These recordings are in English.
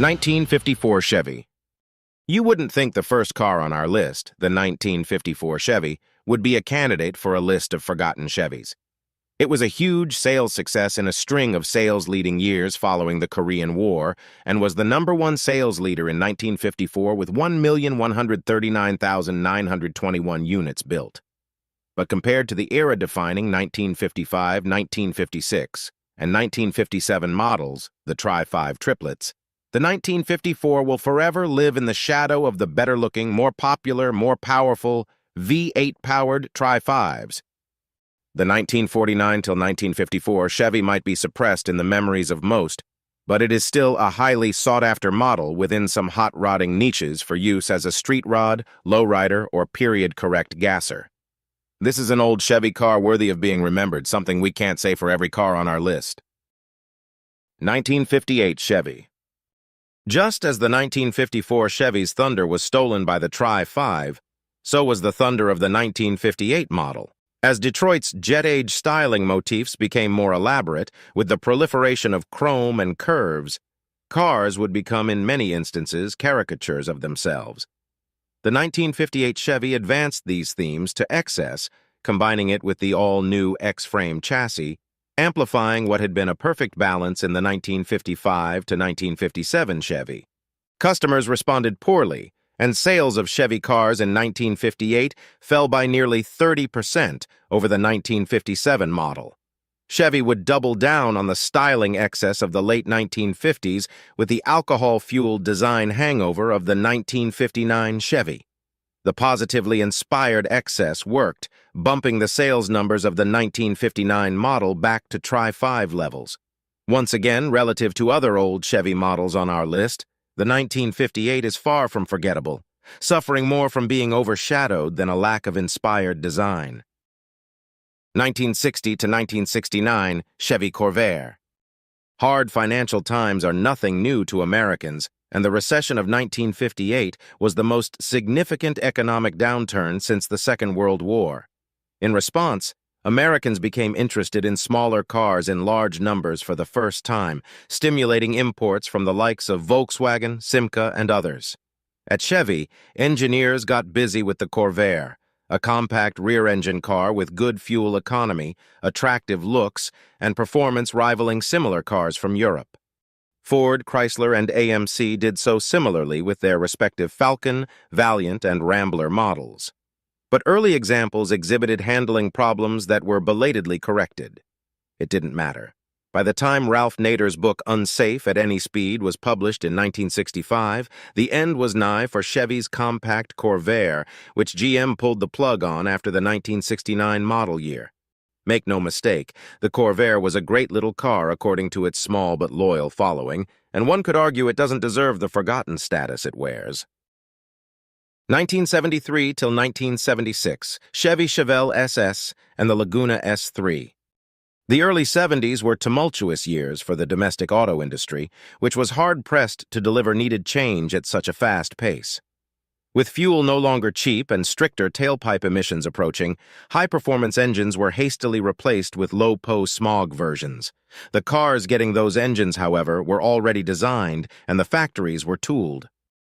1954 Chevy. You wouldn't think the first car on our list, the 1954 Chevy, would be a candidate for a list of forgotten Chevys. It was a huge sales success in a string of sales-leading years following the Korean War and was the '1 sales leader in 1954 with 1,139,921 units built. But compared to the era-defining 1955, 1956, and 1957 models, the Tri-5 triplets, the 1954 will forever live in the shadow of the better-looking, more popular, more powerful V8-powered Tri-5s. The 1949 till 1954 Chevy might be suppressed in the memories of most, but it is still a highly sought-after model within some hot-rodding niches for use as a street rod, lowrider, or period-correct gasser. This is an old Chevy car worthy of being remembered, something we can't say for every car on our list. 1958 Chevy. Just as the 1954 Chevy's Thunder was stolen by the Tri-5, so was the Thunder of the 1958 model. As Detroit's jet-age styling motifs became more elaborate, with the proliferation of chrome and curves, cars would become in many instances caricatures of themselves. The 1958 Chevy advanced these themes to excess, combining it with the all-new X-frame chassis, amplifying what had been a perfect balance in the 1955 to 1957 Chevy. Customers responded poorly, and sales of Chevy cars in 1958 fell by nearly 30% over the 1957 model. Chevy would double down on the styling excess of the late 1950s with the alcohol-fueled design hangover of the 1959 Chevy. The positively inspired excess worked, bumping the sales numbers of the 1959 model back to Tri-5 levels. Once again, relative to other old Chevy models on our list, the 1958 is far from forgettable, suffering more from being overshadowed than a lack of inspired design. 1960 to 1969 Chevy Corvair. Hard financial times are nothing new to Americans, and the recession of 1958 was the most significant economic downturn since the Second World War. In response, Americans became interested in smaller cars in large numbers for the first time, stimulating imports from the likes of Volkswagen, Simca, and others. At Chevy, engineers got busy with the Corvair, a compact rear-engine car with good fuel economy, attractive looks, and performance rivaling similar cars from Europe. Ford, Chrysler, and AMC did so similarly with their respective Falcon, Valiant, and Rambler models. But early examples exhibited handling problems that were belatedly corrected. It didn't matter. By the time Ralph Nader's book Unsafe at Any Speed was published in 1965, the end was nigh for Chevy's compact Corvair, which GM pulled the plug on after the 1969 model year. Make no mistake, the Corvair was a great little car according to its small but loyal following, and one could argue it doesn't deserve the forgotten status it wears. 1973 till 1976, Chevy Chevelle SS and the Laguna S3. The early 70s were tumultuous years for the domestic auto industry, which was hard-pressed to deliver needed change at such a fast pace. With fuel no longer cheap and stricter tailpipe emissions approaching, high-performance engines were hastily replaced with low-PO smog versions. The cars getting those engines, however, were already designed, and the factories were tooled.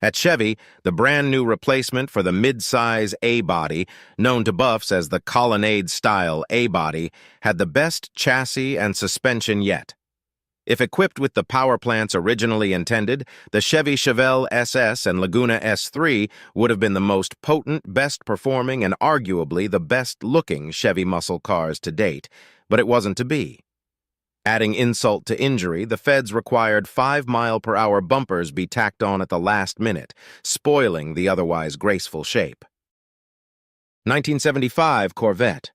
At Chevy, the brand-new replacement for the mid-size A-body, known to buffs as the Colonnade-style A-body, had the best chassis and suspension yet. If equipped with the power plants originally intended, the Chevy Chevelle SS and Laguna S3 would have been the most potent, best-performing, and arguably the best-looking Chevy muscle cars to date, but it wasn't to be. Adding insult to injury, the feds required 5-mile-per-hour bumpers be tacked on at the last minute, spoiling the otherwise graceful shape. 1975 Corvette.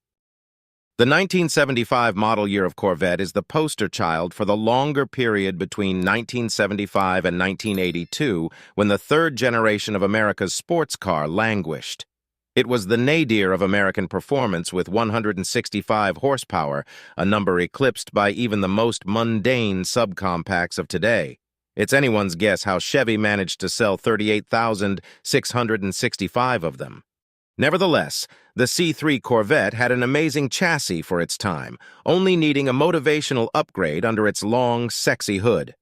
The 1975 model year of Corvette is the poster child for the longer period between 1975 and 1982 when the third generation of America's sports car languished. It was the nadir of American performance with 165 horsepower, a number eclipsed by even the most mundane subcompacts of today. It's anyone's guess how Chevy managed to sell 38,665 of them. Nevertheless, the C3 Corvette had an amazing chassis for its time, only needing a motivational upgrade under its long, sexy hood.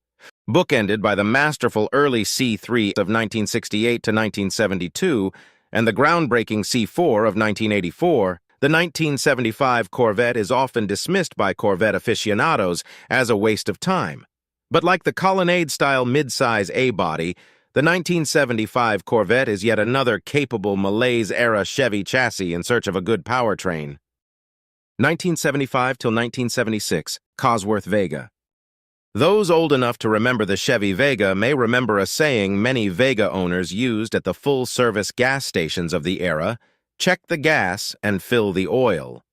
bookended by the masterful early C3 of 1968 to 1972 and the groundbreaking C4 of 1984. The 1975 Corvette is often dismissed by Corvette aficionados as a waste of time. But like the Colonnade-style midsize A-body, the 1975 Corvette is yet another capable Malaise-era Chevy chassis in search of a good powertrain. 1975 till 1976, Cosworth Vega. Those old enough to remember the Chevy Vega may remember a saying many Vega owners used at the full-service gas stations of the era: check the gas and fill the oil.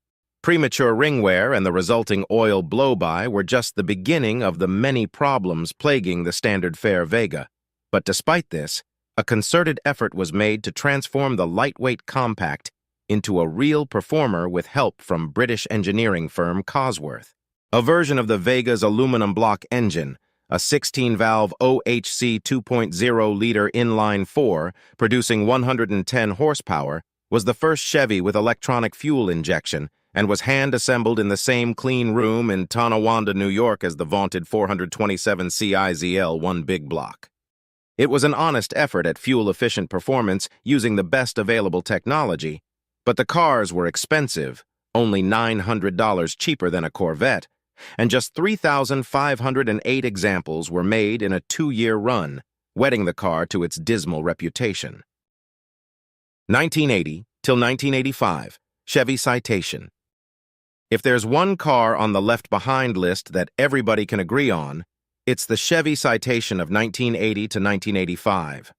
Premature ring wear and the resulting oil blow-by were just the beginning of the many problems plaguing the standard fare Vega. But despite this, a concerted effort was made to transform the lightweight compact into a real performer with help from British engineering firm Cosworth. A version of the Vega's aluminum block engine, a 16-valve OHC 2.0-liter inline-4 producing 110 horsepower, was the first Chevy with electronic fuel injection and was hand-assembled in the same clean room in Tonawanda, New York as the vaunted 427 CIZL one big block. It was an honest effort at fuel-efficient performance using the best available technology, but the cars were expensive, only $900 cheaper than a Corvette, and just 3,508 examples were made in a 2-year run, wedding the car to its dismal reputation. 1980 till 1985, Chevy Citation. If there's one car on the Left Behind list that everybody can agree on, it's the Chevy Citation of 1980 to 1985.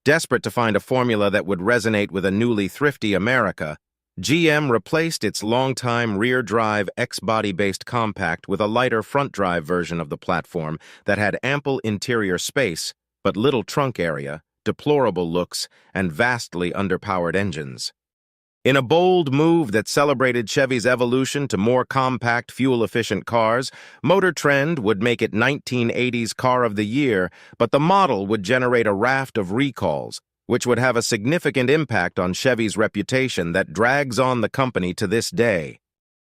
Desperate to find a formula that would resonate with a newly thrifty America, GM replaced its longtime rear-drive X-body-based compact with a lighter front-drive version of the platform that had ample interior space, but little trunk area, deplorable looks, and vastly underpowered engines. In a bold move that celebrated Chevy's evolution to more compact, fuel-efficient cars, Motor Trend would make it 1980's Car of the Year, but the model would generate a raft of recalls, which would have a significant impact on Chevy's reputation that drags on the company to this day.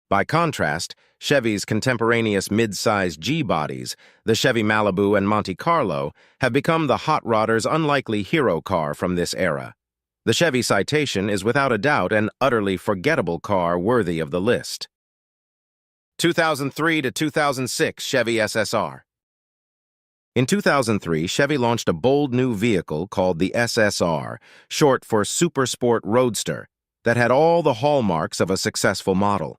By contrast, Chevy's contemporaneous midsize G-bodies, the Chevy Malibu and Monte Carlo, have become the hot rodder's unlikely hero car from this era. The Chevy Citation is without a doubt an utterly forgettable car worthy of the list. 2003 to 2006 Chevy SSR. In 2003, Chevy launched a bold new vehicle called the SSR, short for Super Sport Roadster, that had all the hallmarks of a successful model.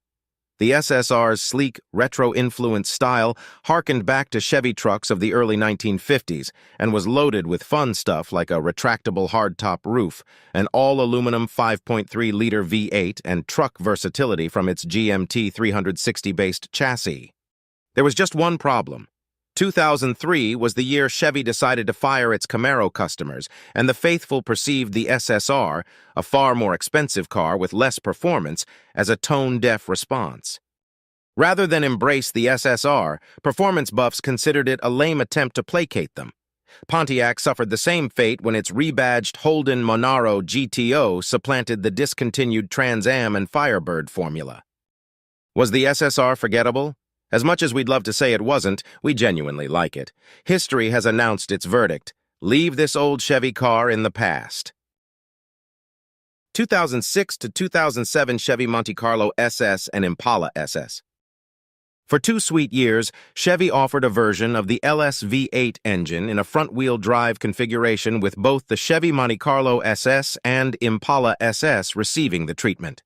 The SSR's sleek, retro-influenced style harkened back to Chevy trucks of the early 1950s and was loaded with fun stuff like a retractable hardtop roof, an all-aluminum 5.3-liter V8, and truck versatility from its GMT 360-based chassis. There was just one problem. 2003 was the year Chevy decided to fire its Camaro customers, and the faithful perceived the SSR, a far more expensive car with less performance, as a tone-deaf response. Rather than embrace the SSR, performance buffs considered it a lame attempt to placate them. Pontiac suffered the same fate when its rebadged Holden Monaro GTO supplanted the discontinued Trans Am and Firebird formula. Was the SSR forgettable? As much as we'd love to say it wasn't, we genuinely like it. History has announced its verdict. Leave this old Chevy car in the past. 2006 to 2007 Chevy Monte Carlo SS and Impala SS. For 2 sweet years, Chevy offered a version of the LS V8 engine in a front-wheel drive configuration with both the Chevy Monte Carlo SS and Impala SS receiving the treatment.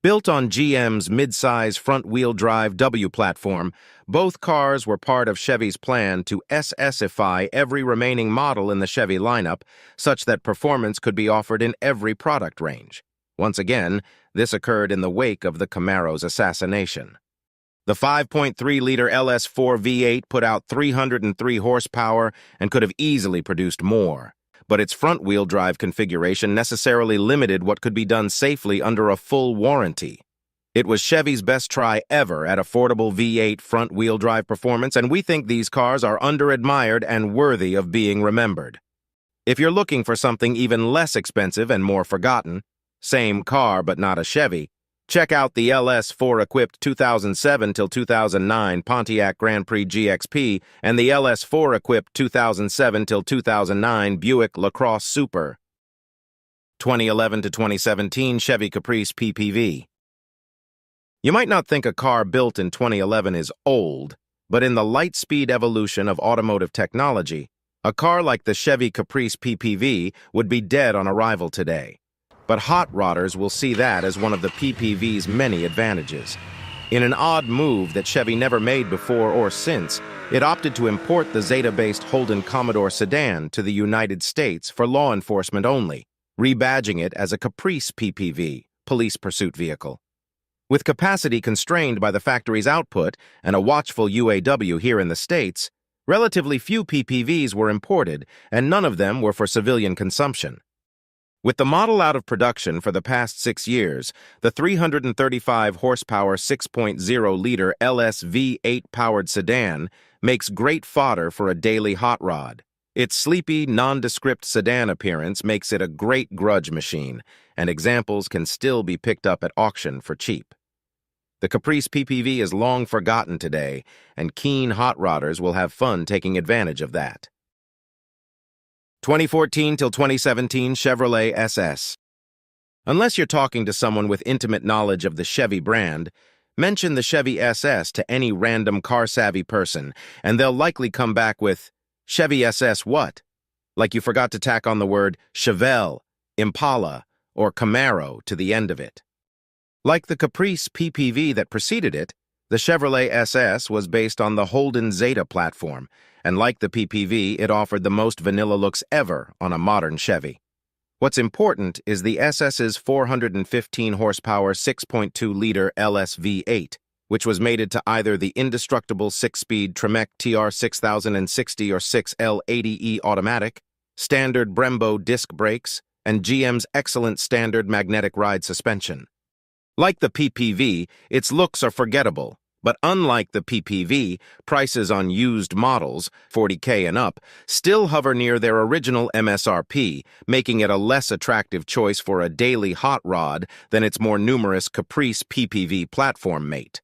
Built on GM's midsize front-wheel drive W platform, both cars were part of Chevy's plan to SS-ify every remaining model in the Chevy lineup, such that performance could be offered in every product range. Once again, this occurred in the wake of the Camaro's assassination. The 5.3-liter LS4 V8 put out 303 horsepower and could have easily produced more, but its front-wheel drive configuration necessarily limited what could be done safely under a full warranty. It was Chevy's best try ever at affordable V8 front-wheel drive performance, and we think these cars are under-admired and worthy of being remembered. If you're looking for something even less expensive and more forgotten, same car but not a Chevy, Check out the LS4-equipped 2007 till 2009 Pontiac Grand Prix GXP and the LS4-equipped 2007 till 2009 Buick LaCrosse Super. 2011 to 2017 Chevy Caprice PPV. You might not think a car built in 2011 is old, but in the light-speed evolution of automotive technology, a car like the Chevy Caprice PPV would be dead on arrival today. But hot rodders will see that as one of the PPV's many advantages. In an odd move that Chevy never made before or since, it opted to import the Zeta-based Holden Commodore sedan to the United States for law enforcement only, rebadging it as a Caprice PPV, police pursuit vehicle. With capacity constrained by the factory's output and a watchful UAW here in the States, relatively few PPVs were imported, and none of them were for civilian consumption. With the model out of production for the past 6 years, the 335-horsepower 6.0-liter LS V8-powered sedan makes great fodder for a daily hot rod. Its sleepy, nondescript sedan appearance makes it a great grudge machine, and examples can still be picked up at auction for cheap. The Caprice PPV is long forgotten today, and keen hot rodders will have fun taking advantage of that. 2014 till 2017 Chevrolet SS. Unless you're talking to someone with intimate knowledge of the Chevy brand, mention the Chevy SS to any random car-savvy person, and they'll likely come back with, "Chevy SS what?" Like you forgot to tack on the word Chevelle, Impala, or Camaro to the end of it. Like the Caprice PPV that preceded it, the Chevrolet SS was based on the Holden Zeta platform, and like the PPV, it offered the most vanilla looks ever on a modern Chevy. What's important is the SS's 415-horsepower 6.2-liter LS V8, which was mated to either the indestructible 6-speed Tremec TR 6060 or 6L80E automatic, standard Brembo disc brakes, and GM's excellent standard magnetic ride suspension. Like the PPV, its looks are forgettable, but unlike the PPV, prices on used models, $40K and up, still hover near their original MSRP, making it a less attractive choice for a daily hot rod than its more numerous Caprice PPV platform mate.